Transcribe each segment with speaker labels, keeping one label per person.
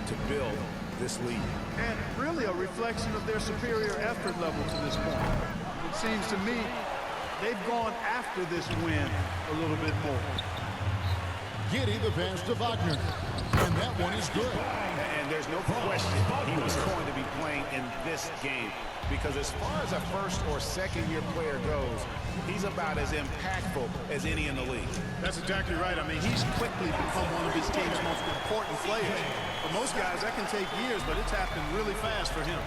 Speaker 1: to build this lead.
Speaker 2: And really a reflection of their superior effort level to this point. It seems to me they've gone after this win a little bit more.
Speaker 3: Giddey the pass to Wagner. And that one is good.
Speaker 1: And there's no question he was going to be playing in this game, because as far as a first or second year player goes, he's about as impactful as any in the league.
Speaker 2: That's exactly right. I mean, he's quickly become one of his team's most important players. For most guys, that can take years, but it's happened really fast for him.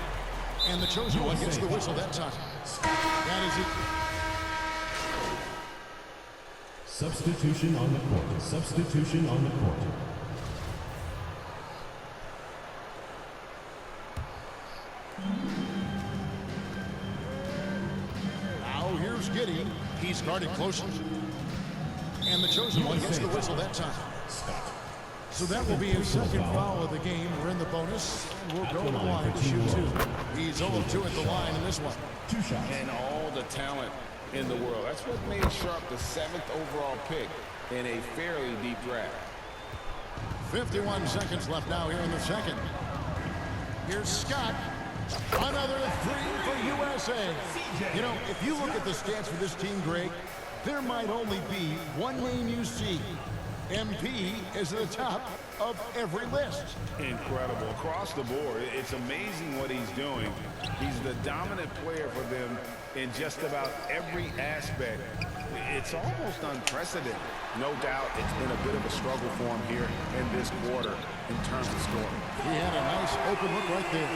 Speaker 3: And the chosen one gets the whistle that time. That is it.
Speaker 4: Substitution on the court. Substitution on the court.
Speaker 3: Now here's Giddey. He's guarded closely. And the chosen one gets the whistle that time. So that will be his second foul of the game. We're in the bonus. And we'll go to the line to shoot two. He's 0-2 at the line in this one.
Speaker 4: 2 shots.
Speaker 1: And all the talent in the world. That's what made Sharp the 7th overall pick in a fairly deep draft.
Speaker 3: 51 seconds left now here in the second. Here's Scott. Another three for USA. You know, if you look at the stats for this team, Greg, there might only be one name you see. MP is at the top of every list.
Speaker 1: Incredible. Across the board, it's amazing what he's doing. He's the dominant player for them in just about every aspect. It's almost unprecedented. No doubt it's been a bit of a struggle for him here in this quarter in terms of scoring.
Speaker 3: He had a nice open look right there.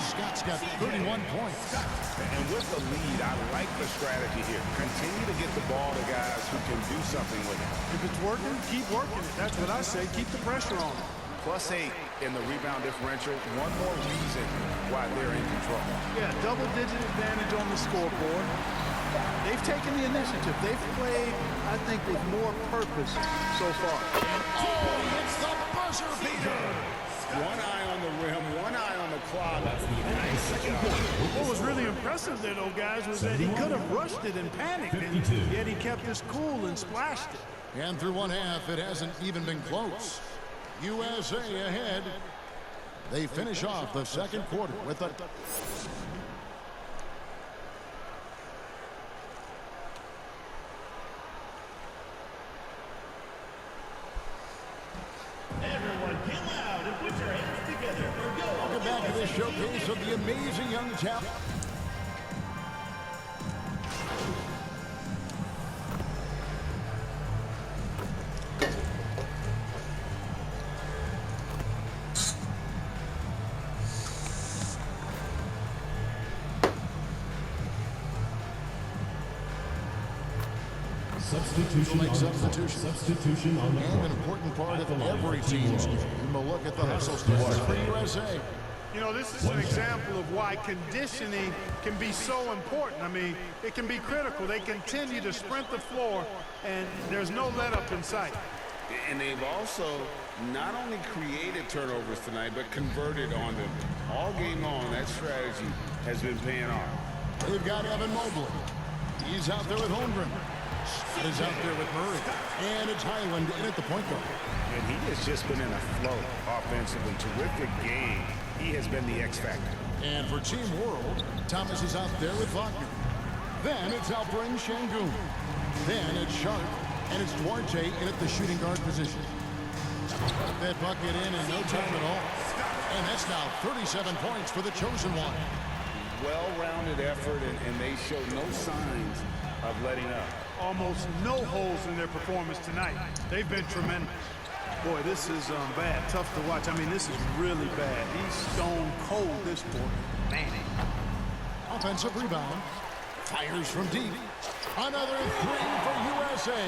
Speaker 3: Scott's got 31 points.
Speaker 1: And with the lead, I like the strategy here. Continue to get the ball to guys who can do something with it.
Speaker 2: If it's working, keep working it. That's what I say. Keep the pressure on.
Speaker 1: +8 in the rebound differential. One more reason why they're in control.
Speaker 2: Yeah, double-digit advantage on the scoreboard. They've taken the initiative. They've played, I think, with more purpose so far.
Speaker 3: Oh, it's the buzzer beater.
Speaker 1: One eye on the rim, one eye on the clock. Nice job.
Speaker 2: What was really impressive there, though, guys, was that he could have rushed it and panicked, and yet he kept his cool and splashed it.
Speaker 3: And through one half, it hasn't even been close. USA ahead. They finish off the second quarter with a... Welcome back to this showcase of the amazing young talent.
Speaker 4: Substitution on the court.
Speaker 3: And an important part of every team's game. We'll look at the hustle stats for USA.
Speaker 2: You know, this is an example of why conditioning can be so important. I mean, it can be critical. They continue to sprint the floor, and there's no let-up in sight.
Speaker 1: And they've also not only created turnovers tonight, but converted on them. All game long, that strategy has been paying off.
Speaker 3: They've got Evan Mobley. He's out there with Holmgren. Is out there with Murray. And it's Highland in at the point guard.
Speaker 1: And he has just been in a flow offensively. Terrific game. He has been the X factor.
Speaker 3: And for Team World, Thomas is out there with Wagner. Then it's Alperen Şengün. Then it's Sharp. And it's Duarte in at the shooting guard position. That bucket in no time at all. And that's now 37 points for the chosen one.
Speaker 1: Well-rounded effort, and they show no signs of letting up.
Speaker 2: Almost no holes in their performance tonight. They've been tremendous. Boy, this is bad. Tough to watch. I mean, this is really bad. He's stone cold this quarter. Man.
Speaker 3: Offensive rebound. Fires from deep. Another three for USA.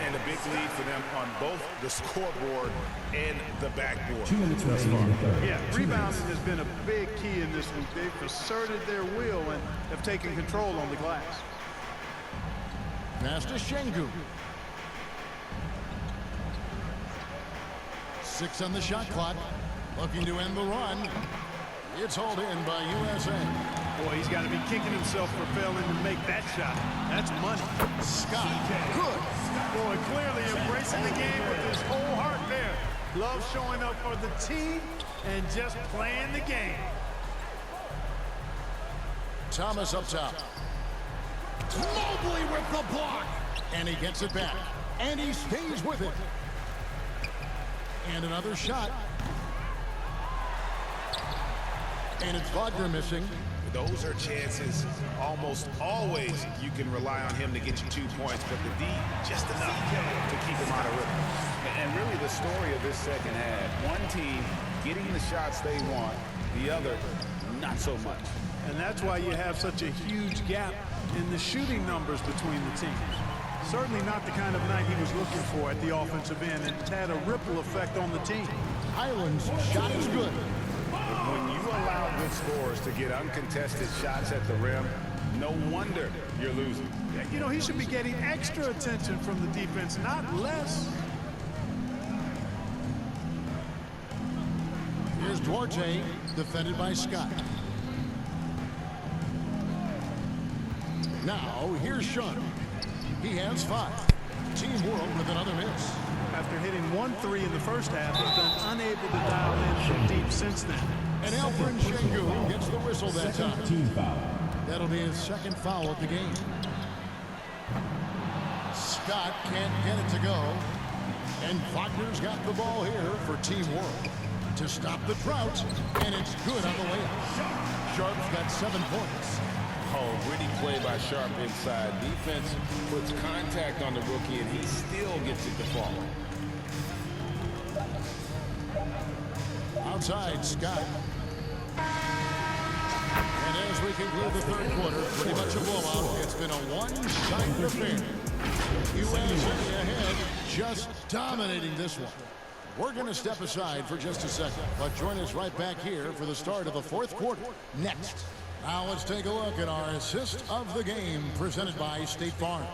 Speaker 1: And a big lead for them on both the scoreboard and the backboard.
Speaker 4: 2 minutes remaining in the third.
Speaker 2: Yeah, rebounding has been a big key in this week. They've asserted their will and have taken control on the glass.
Speaker 3: Pass to Şengün. 6 on the shot clock. Looking to end the run. It's hauled in by USA.
Speaker 2: Boy, he's got to be kicking himself for failing to make that shot. That's money.
Speaker 3: Scott, good.
Speaker 2: Boy, clearly embracing the game with his whole heart there. Love showing up for the team and just playing the game.
Speaker 3: Thomas up top. Mobley with the block. And he gets it back. And he stays with it. And another shot. And it's Wagner missing.
Speaker 1: Those are chances almost always you can rely on him to get you 2 points, but the D just enough to keep him out of rhythm. And really the story of this second half, one team getting the shots they want, the other not so much.
Speaker 2: And that's why you have such a huge gap in the shooting numbers between the teams. Certainly not the kind of night he was looking for at the offensive end, and it's had a ripple effect on the team.
Speaker 3: Highland's shot is good.
Speaker 1: When you allow good scorers to get uncontested shots at the rim, no wonder you're losing.
Speaker 2: You know, he should be getting extra attention from the defense, not less.
Speaker 3: Here's Duarte, defended by Scott. Now, here's Sean. He has 5. Team World with another miss.
Speaker 2: After hitting 1 3 in the first half, he's been unable to dial in from deep since then.
Speaker 3: And Alfred Şengün gets the whistle that time.
Speaker 4: Team foul.
Speaker 3: That'll be his second foul of the game. Scott can't get it to go. And Wagner's got the ball here for Team World to stop the drought. And it's good on the layup. Sharp's got 7 points.
Speaker 1: Oh, gritty play by Sharp inside. Defense puts contact on the rookie, and he still gets it to fall.
Speaker 3: Outside, Scott. And as we conclude the third quarter, pretty much a blowout. It's been a one-sided affair. USA ahead, just dominating this one. We're going to step aside for just a second, but join us right back here for the start of the fourth quarter next. Now let's take a look at our assist of the game presented by State Farm.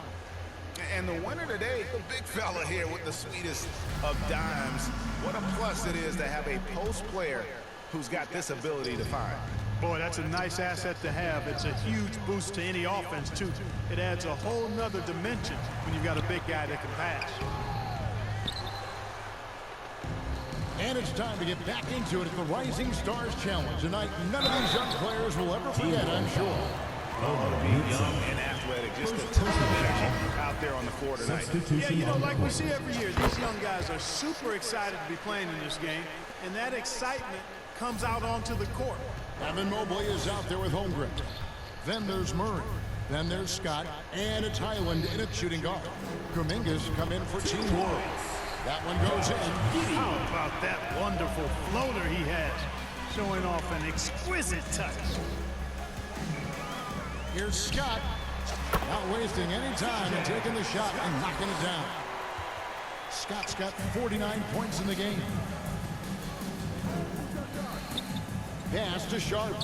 Speaker 1: And the winner today, the big fella here with the sweetest of dimes. What a plus it is to have a post player who's got this ability to find.
Speaker 2: Boy, that's a nice asset to have. It's a huge boost to any offense, too. It adds a whole nother dimension when you've got a big guy that can pass.
Speaker 3: And it's time to get back into it at the Rising Stars Challenge. Tonight, none of these young players will ever forget, I'm sure.
Speaker 1: Oh, to be young and athletic, just a ton of energy out there on the floor tonight.
Speaker 2: Yeah, you know, like we see every year, these young guys are super excited to be playing in this game, and that excitement comes out onto the court.
Speaker 3: Evan Mobley is out there with Holmgren. Then there's Murray. Then there's Scott. And it's Highland in at shooting guard. Kuminga's come in for Team World. That one goes in.
Speaker 2: How about that wonderful floater he has, showing off an exquisite touch.
Speaker 3: Here's Scott, not wasting any time and taking the shot and knocking it down. Scott's got 49 points in the game. Pass to Sharp.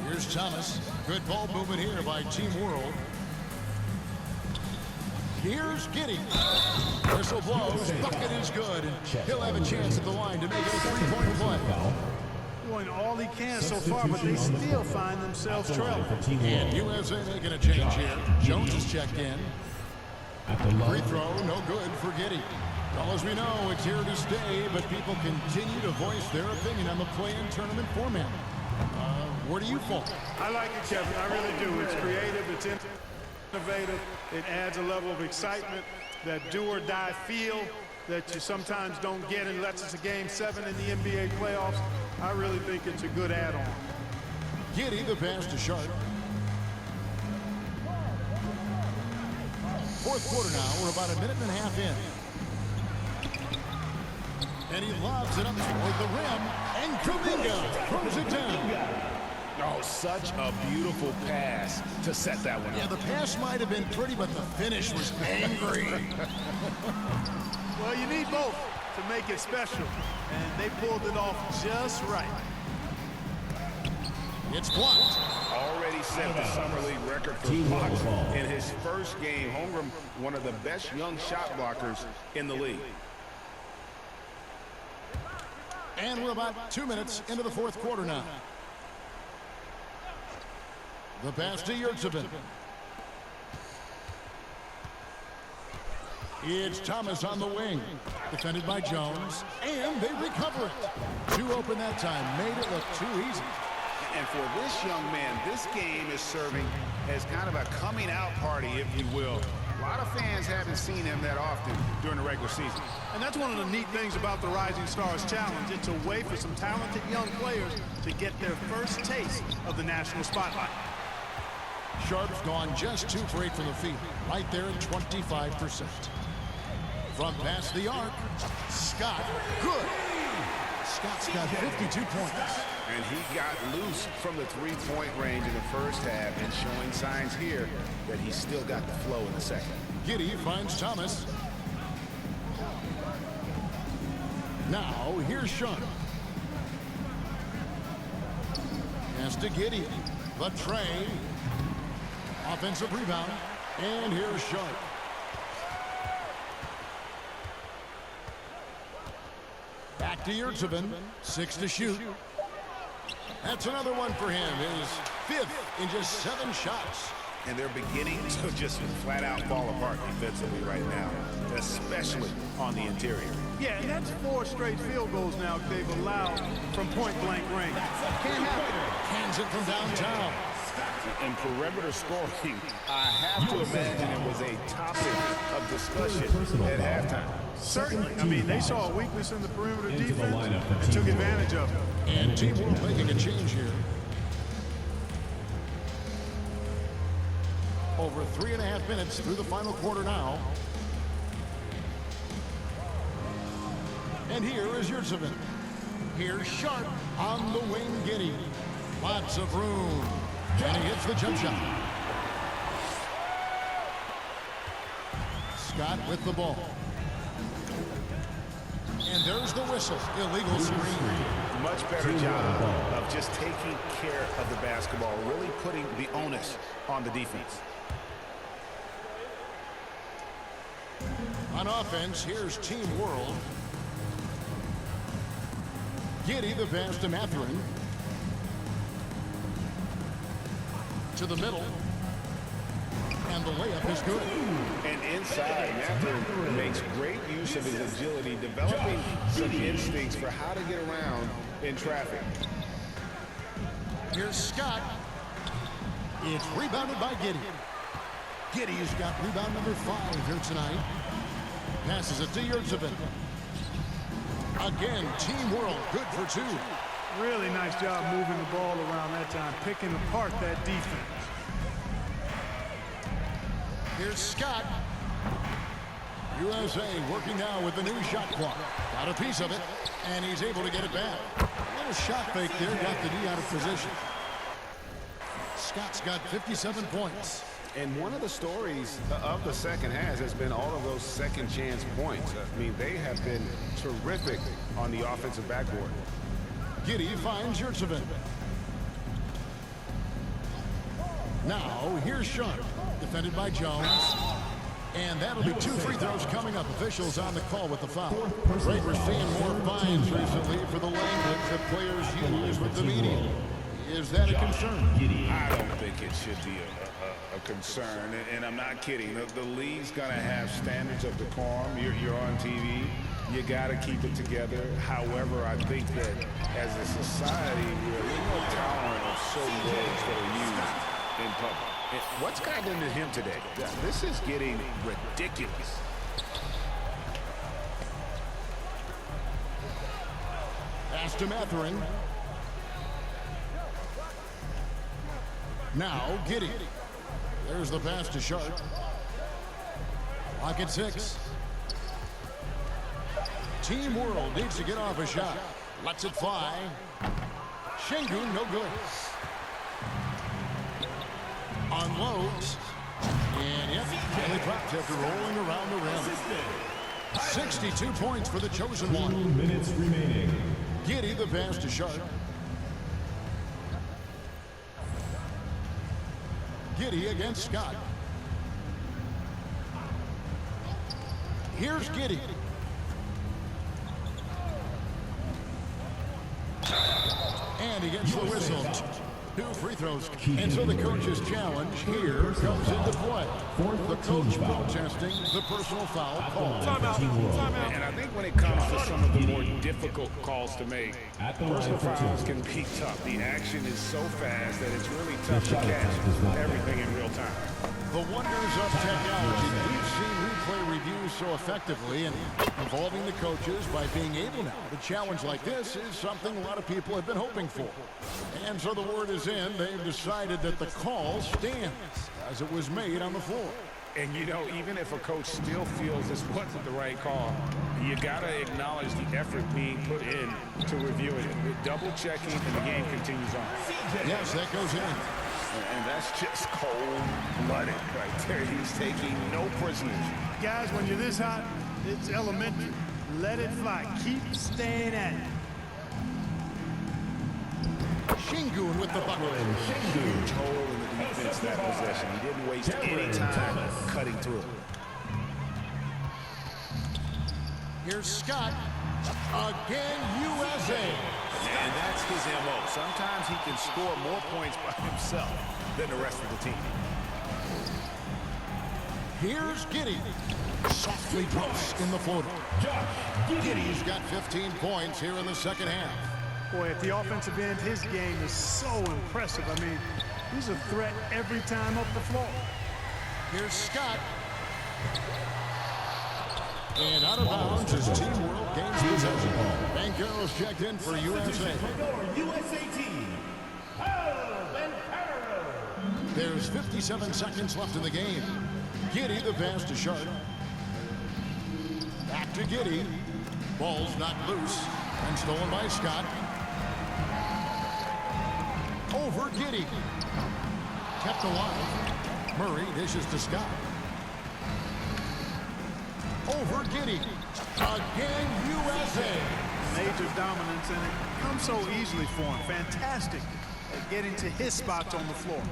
Speaker 3: Here's Thomas. Good ball movement here by Team World. Here's Giddey. Whistle blows. Bucket is good. And he'll have a chance at the line to make it a three-point play.
Speaker 2: Doing all he can so far, but they still find themselves trailing.
Speaker 3: And USA making a change here. Jones is checked in. Free throw, no good for Giddey. Well, as we know, it's here to stay, but people continue to voice their opinion on the play-in tournament format. Where do you fall?
Speaker 2: I like it, Kevin. I really do. It's creative. It's innovative. It adds a level of excitement, that do-or-die feel that you sometimes don't get unless it's a Game 7 in the NBA playoffs. I really think it's a good add-on.
Speaker 3: Giddey, the pass to Sharp. Fourth quarter now. We're about a minute and a half in. And he lobs it up toward the rim. And Kuminga throws it down.
Speaker 1: Oh, such a beautiful pass to set that one up.
Speaker 3: Yeah, the pass might have been pretty, but the finish was angry.
Speaker 2: Well, you need both to make it special, and they pulled it off just right.
Speaker 3: It's blocked.
Speaker 1: Already set the Summer League record for blocks in his first game. Holmgren, one of the best young shot blockers in the league.
Speaker 3: And we're about 2 minutes into the fourth quarter now. The pass to Yurtseven. It's Thomas on the wing. Defended by Jones. And they recover it. Too open that time. Made it look too easy.
Speaker 1: And for this young man, this game is serving as kind of a coming out party, if you will. A lot of fans haven't seen him that often during the regular season.
Speaker 2: And that's one of the neat things about the Rising Stars Challenge. It's a way for some talented young players to get their first taste of the national spotlight.
Speaker 3: Sharp's gone just 2 for 8 from the field. Right there at 25%. From past the arc, Scott, good. Scott's got 52 points.
Speaker 1: And he got loose from the three-point range in the first half and showing signs here that he's still got the flow in the second.
Speaker 3: Giddey finds Thomas. Now, here's Sean. Pass to Giddey. The tray. Offensive rebound. And here's Sharp. Back to Yurtseven. 6 to shoot. That's another one for him. His 5th in just 7 shots.
Speaker 1: And they're beginning to just flat out fall apart defensively right now, especially on the interior.
Speaker 2: Yeah, and that's 4 straight field goals now they've allowed from point-blank range. Can't happen.
Speaker 3: Hands it from downtown.
Speaker 1: In perimeter scoring, I have to imagine it was a topic of discussion at halftime.
Speaker 2: Certainly. I mean, they saw a weakness in the perimeter defense and took advantage of it.
Speaker 3: And Team World making a change here. Over 3.5 minutes through the final quarter now. And here is Yurtseven. Here's Sharp on the wing. Giddey. Lots of room. And he hits the jump shot. Scott with the ball. And there's the whistle. Illegal screen.
Speaker 1: Much better job of just taking care of the basketball, really putting the onus on the defense.
Speaker 3: On offense, here's Team World. Giddey, the pass to Mathurin. To the middle. And the layup is good.
Speaker 1: And inside, Mathurin makes great use of his agility, developing some instincts for how to get around in traffic.
Speaker 3: Here's Scott. It's rebounded by Giddey. Giddey's got rebound number 5 here tonight. Passes it to Yurtseven. Again, Team World, good for 2.
Speaker 2: Really nice job moving the ball around that time, picking apart that defense.
Speaker 3: Here's Scott. USA working now with the new shot clock. Got a piece of it, and he's able to get it back. A little shot fake there, got the D out of position. Scott's got 57 points.
Speaker 1: And one of the stories of the second half has been all of those second chance points. I mean, they have been terrific on the offensive backboard.
Speaker 3: Giddey finds Yurtseven. Now, here's Sharp. Defended by Jones. And that'll be 2 free throws coming up. Officials on the call with the foul. We're seeing more fines recently for the language that players use with the media. Is that a concern?
Speaker 1: I don't think it should be a concern, and I'm not kidding. The league's gonna have standards of decorum. You're on TV. You gotta keep it together. However, I think that as a society, we're a little more tolerant of certain words that are used in public. What's gotten into him today? This is getting ridiculous.
Speaker 3: Pass to Mathurin. Now, Giddey. There's the pass to Sharp. Clock at 6. Team World needs to get off a shot. Lets it fly. Şengün, no good. Unloads. And yep, belly dropped after rolling around the rim. 62 points for the chosen one.
Speaker 4: 2 minutes remaining.
Speaker 3: Giddey, the pass to Sharp. Giddey against Scott. Here's Giddey. And he gets the whistle. 2 free throws. And so the coach's challenge here comes into play. The coach protesting the personal foul call.
Speaker 1: And I think when it comes to some of the more difficult calls to make, personal fouls can be tough. The action is so fast that it's really tough to catch everything in real time.
Speaker 3: The wonders of technology. We've seen replay reviews so effectively and involving the coaches by being able now. The challenge like this is something a lot of people have been hoping for. And so the word is in. They've decided that the call stands as it was made on the floor.
Speaker 1: And, you know, even if a coach still feels this wasn't the right call, you got to acknowledge the effort being put in to review it. Double-checking, and the game continues on.
Speaker 3: Yes, that goes in.
Speaker 1: And that's just cold-blooded right there. He's taking no prisoners.
Speaker 2: Guys, when you're this hot, it's elementary. Let it fly. Keep staying at it.
Speaker 3: Şengün with the bucket.
Speaker 1: Huge hole in the defense that possession. He didn't waste any time cutting through.
Speaker 3: Here's Scott. Again, USA.
Speaker 1: And that's his MO. Sometimes he can score more points by himself than the rest of the team.
Speaker 3: Here's Giddey. Softly drops in the floater. Giddey's got 15 points here in the second half.
Speaker 2: Boy, at the offensive end, his game is so impressive. I mean, he's a threat every time up the floor.
Speaker 3: Here's Scott. And out of bounds as Team World gains possession. Banchero's checked in for USA. There's 57 seconds left in the game. Giddey the pass to Sharp. Back to Giddey. Ball's knocked loose and stolen by Scott. Over Giddey. Kept alive. Murray dishes to Scott. Over Giddey. Again, USA.
Speaker 2: Major dominance, and it comes so easily for him. Fantastic at getting to his spots on the floor.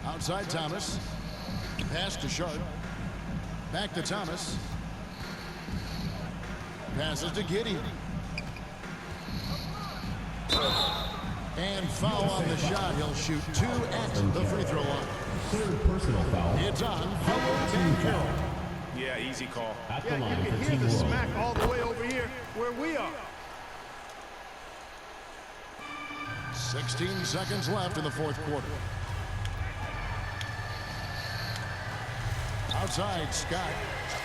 Speaker 3: Outside Thomas. Pass to Sharp. Back to Thomas. Passes to Giddey. And foul on the shot. He'll shoot 2 at the free throw line.
Speaker 4: Third personal foul.
Speaker 3: It's on Banchero.
Speaker 1: Yeah, easy call.
Speaker 4: At the
Speaker 2: Yeah,
Speaker 4: line
Speaker 2: you
Speaker 4: for
Speaker 2: can hear
Speaker 4: Team
Speaker 2: the
Speaker 4: World.
Speaker 2: smack all the way over here where we are.
Speaker 3: 16 seconds left in the fourth quarter. Outside, Scott.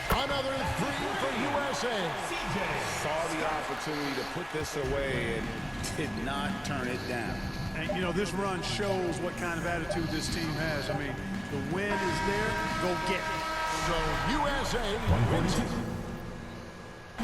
Speaker 3: Another 3 for USA.
Speaker 1: Saw the opportunity to put this away and did not turn it down.
Speaker 2: And, you know, this run shows what kind of attitude this team has. I mean, the win is there. Go get it.
Speaker 3: So USA wins it.
Speaker 1: I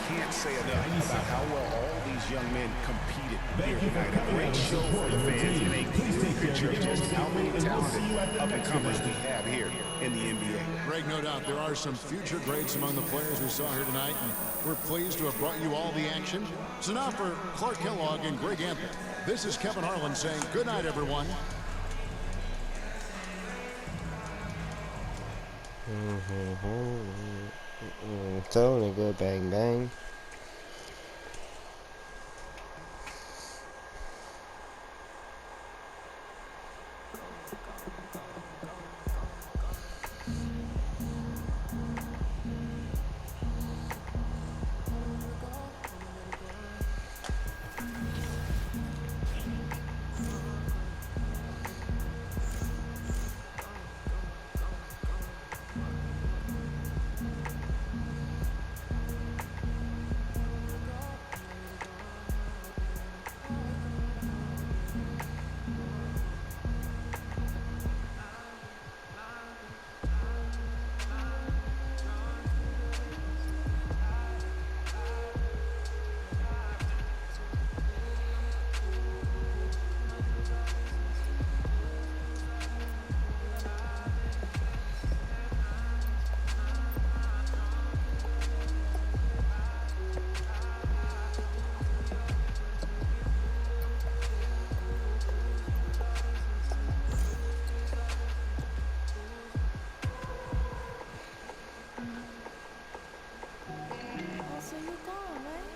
Speaker 1: can't say enough about how well all these young men competed here tonight. A great show for the fans and a clear picture of just how many talented up-and-comers we have here in the NBA.
Speaker 3: Greg, no doubt there are some future greats among the players we saw here tonight, and we're pleased to have brought you all the action. So now for Clark Kellogg and Greg Anthony, this is Kevin Harlan saying good night, everyone.
Speaker 5: Totally good, bang bang.
Speaker 6: So you gone, right?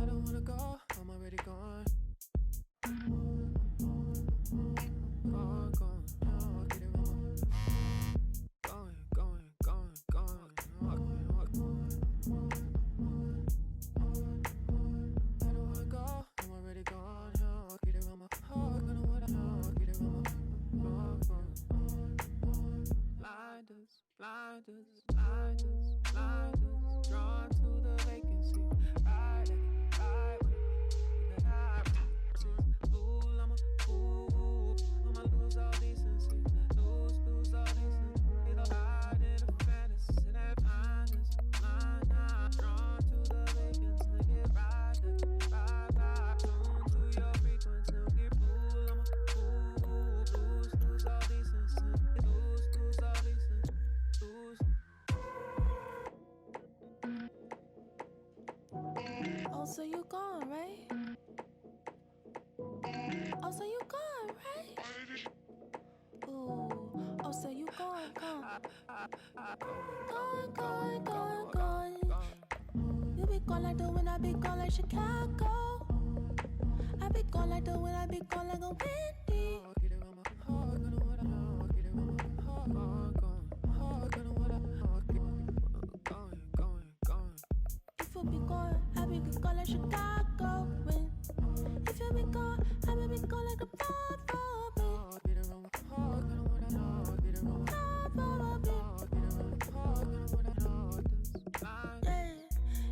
Speaker 6: I don't wanna go, I'm already gone. Gone, I'll get it wrong. Going. I don't wanna go, I'm already gone. I'll get it wrong. I'll get it wrong. Blinders, drawn to the vacancy. Ride with it. Fool, I'm a fool. I'ma lose all decency. Lose all decency. It'll hide in a fantasy. That blinders, drawn to the vacancy. Ride, tune to your frequency. Fool, I'm a fool. Lose all decency. Lose all decency. Oh, so you gone, right? Oh, so you gone, right? Ooh, oh, so you gone. Gone. You be gone like the wind, I be gone like Chicago. I be gone like the wind, I be gone like a windy. If you be gone, I be gone like Chicago wind. If you be gone, I be gone like a yeah,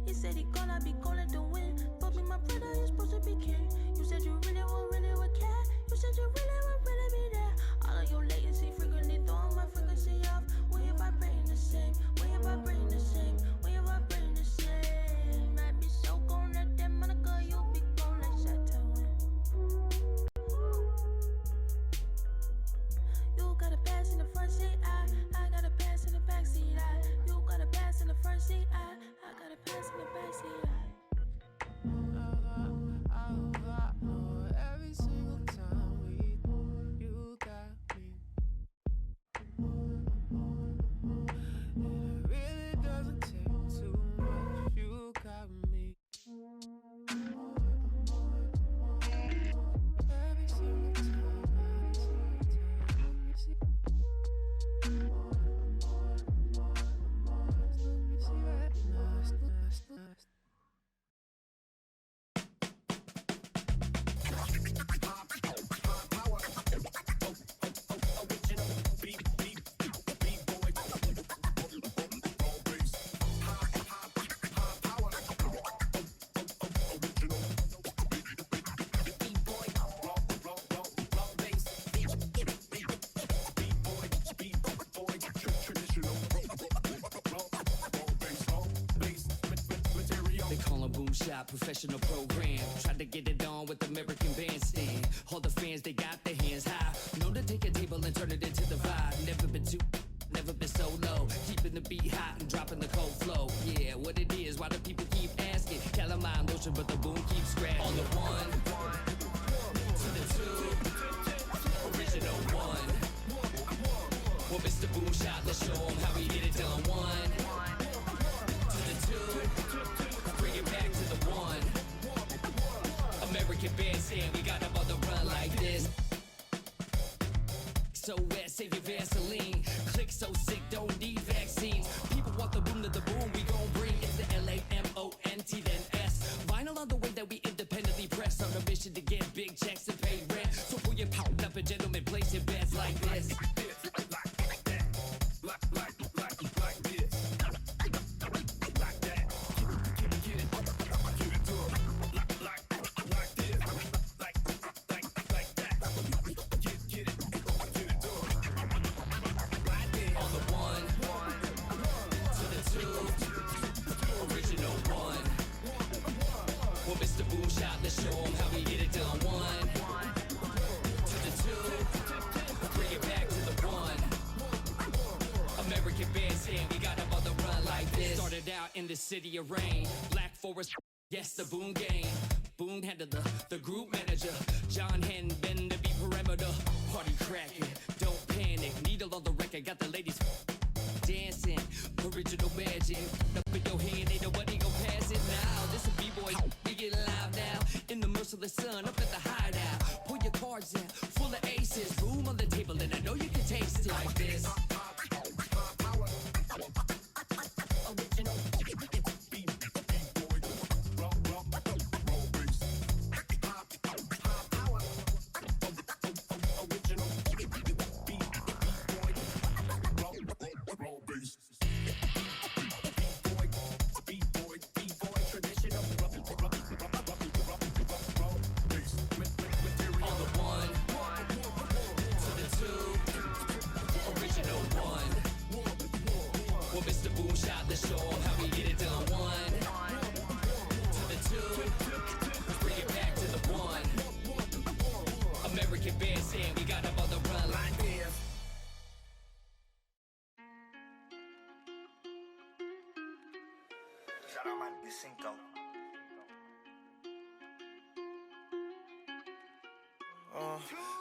Speaker 6: he said he gonna be gone like the wind. But me, my brother, you supposed to be king. You said you really would care. You said you really be there. All of your latency frequently throwing my frequency off. When you vibrating the same, when you vibrating the same, when you vibrating the same. I be so gone like that, Monica, you be gone like Chateau. You got a pass in the front seat, I got a pass in the back seat. You got a pass in the front seat, I got a pass in the back seat. Every single time you got me. It really doesn't take too much. You got me. Every single time.
Speaker 7: Professional program, tried to get it on with American Bandstand. All the fans, they got their hands high. Know to take a table and turn it into the vibe. Never been so low. Keeping the beat hot and dropping the cold flow. Yeah, what it is, why do people keep asking? Calamine lotion, but the boom keeps scratching. On the one, to the two, original one. Well, Mr. Boom Shot, let's show him how we get it done. One, to the two, bring it back to the one. American Bandstand, we got them on the run like this. So wet, save your Vaseline. Click so sick, don't need vaccines. People want the boom to the boom, we gon' bring. It's the LAMONT, then S. Vinyl on the way that we independently press. On a mission to get big checks and pay rent. So pull your pound up and gentlemen, place your bets like this. out in the city of rain. Black Forest, yes, the Boone game. Boone handled the group manager. John Henn been to be perimeter. Party cracking, don't panic. Needle on the record, got the ladies dancing. Original magic. Up in your hand, ain't nobody gon' pass it now. This a B-boy, we get live now. In the merciless sun, up at the hideout. Pull your cards out, full of aces. Room on the table, and I know you can taste it like this.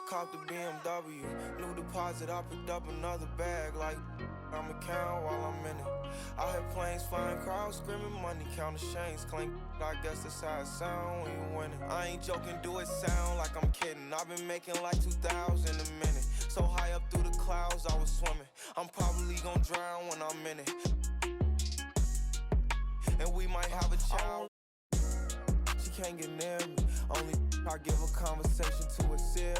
Speaker 8: Cop the BMW, new deposit, I picked up another bag like I'm a count while I'm in it. I hear planes flying, crowds screaming, money counting chains clink. I guess that's how it sound when you winning. I ain't joking, do it sound like I'm kidding. I've been making like 2,000 a minute. So high up through the clouds, I was swimming. I'm probably gonna drown when I'm in it. And we might have a child. She can't get near me. Only I give a conversation to a Siri.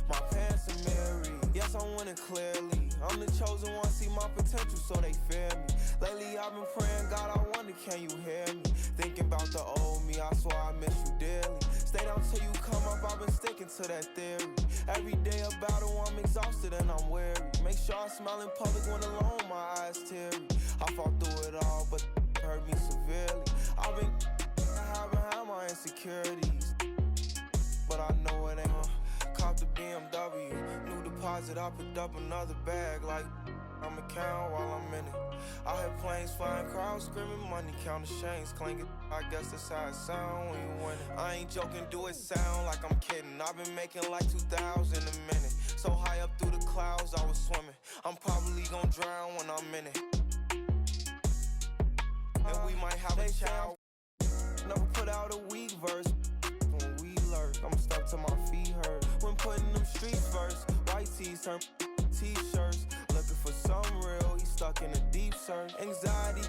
Speaker 8: My pants are mirrored. Yes, I'm winning clearly. I'm the chosen one, see my potential, so they fear me. Lately I've been praying, God, I wonder, can you hear me? Thinking about the old me, I swear I miss you dearly. Stay down till you come up, I've been sticking to that theory. Every day a battle, I'm exhausted and I'm weary. Make sure I smile in public when alone, my eyes teary. I fought through it all, but hurt me severely. I've been having my insecurities, but I know it ain't. Cop the BMW, new deposit, I picked up another bag like I'm a count while I'm in it. I hear planes flying, crowds screaming, money counting chains clinking. I guess that's how it sound when you winning. I ain't joking, do it sound like I'm kidding. I've been making like 2,000 a minute. So high up through the clouds, I was swimming. I'm probably gonna drown when I'm in it. And we might have a child. Never put out a weak verse. When we lurk, I'm stuck to my feet hurt. When putting them streets first, white tees turn t-shirts. Looking for something real, he stuck in a deep search. Anxiety,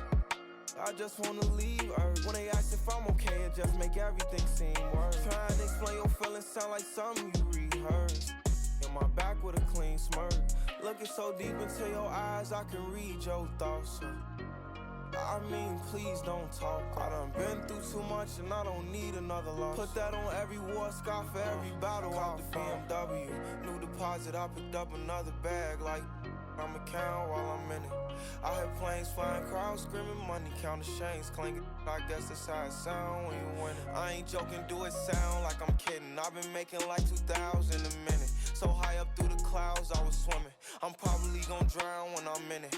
Speaker 8: I just wanna leave Earth. When they ask if I'm okay, it just make everything seem worse. Trying to explain your feelings sound like something you rehearsed. In my back with a clean smirk. Looking so deep into your eyes, I can read your thoughts. I mean, please don't talk. I done been through too much and I don't need another loss. Put that on every war scar for every battle. Cop the BMW, new deposit, I picked up another bag like I'm a count while I'm in it. I hear planes flying, crowds screaming, money counting chains clinking. I guess that's how it sound when you winning. I ain't joking, do it sound like I'm kidding. I've been making like 2,000 a minute. So high up through the clouds, I was swimming. I'm probably gonna drown when I'm in it.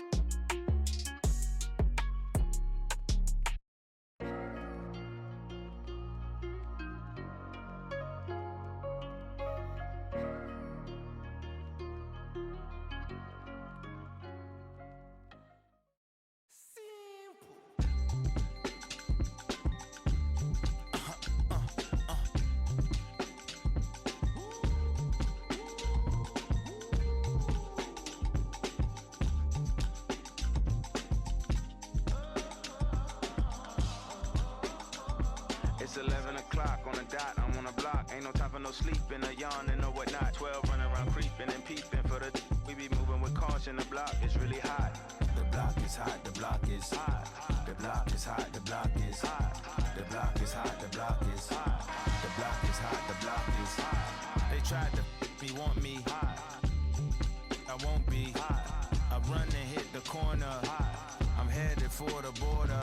Speaker 9: It's 11 o'clock on the dot, I'm on the block. Ain't no time for no sleeping, or yawning, or whatnot. 12 running around creeping and peeping for the we be moving with caution. The block is really hot.
Speaker 10: The block is hot, the block is hot. The block is hot, the block is hot. The block is hot, the block is hot. The block is hot, the block is hot.
Speaker 9: They tried to me, want me. I won't be. I run and hit the corner. I'm headed for the border.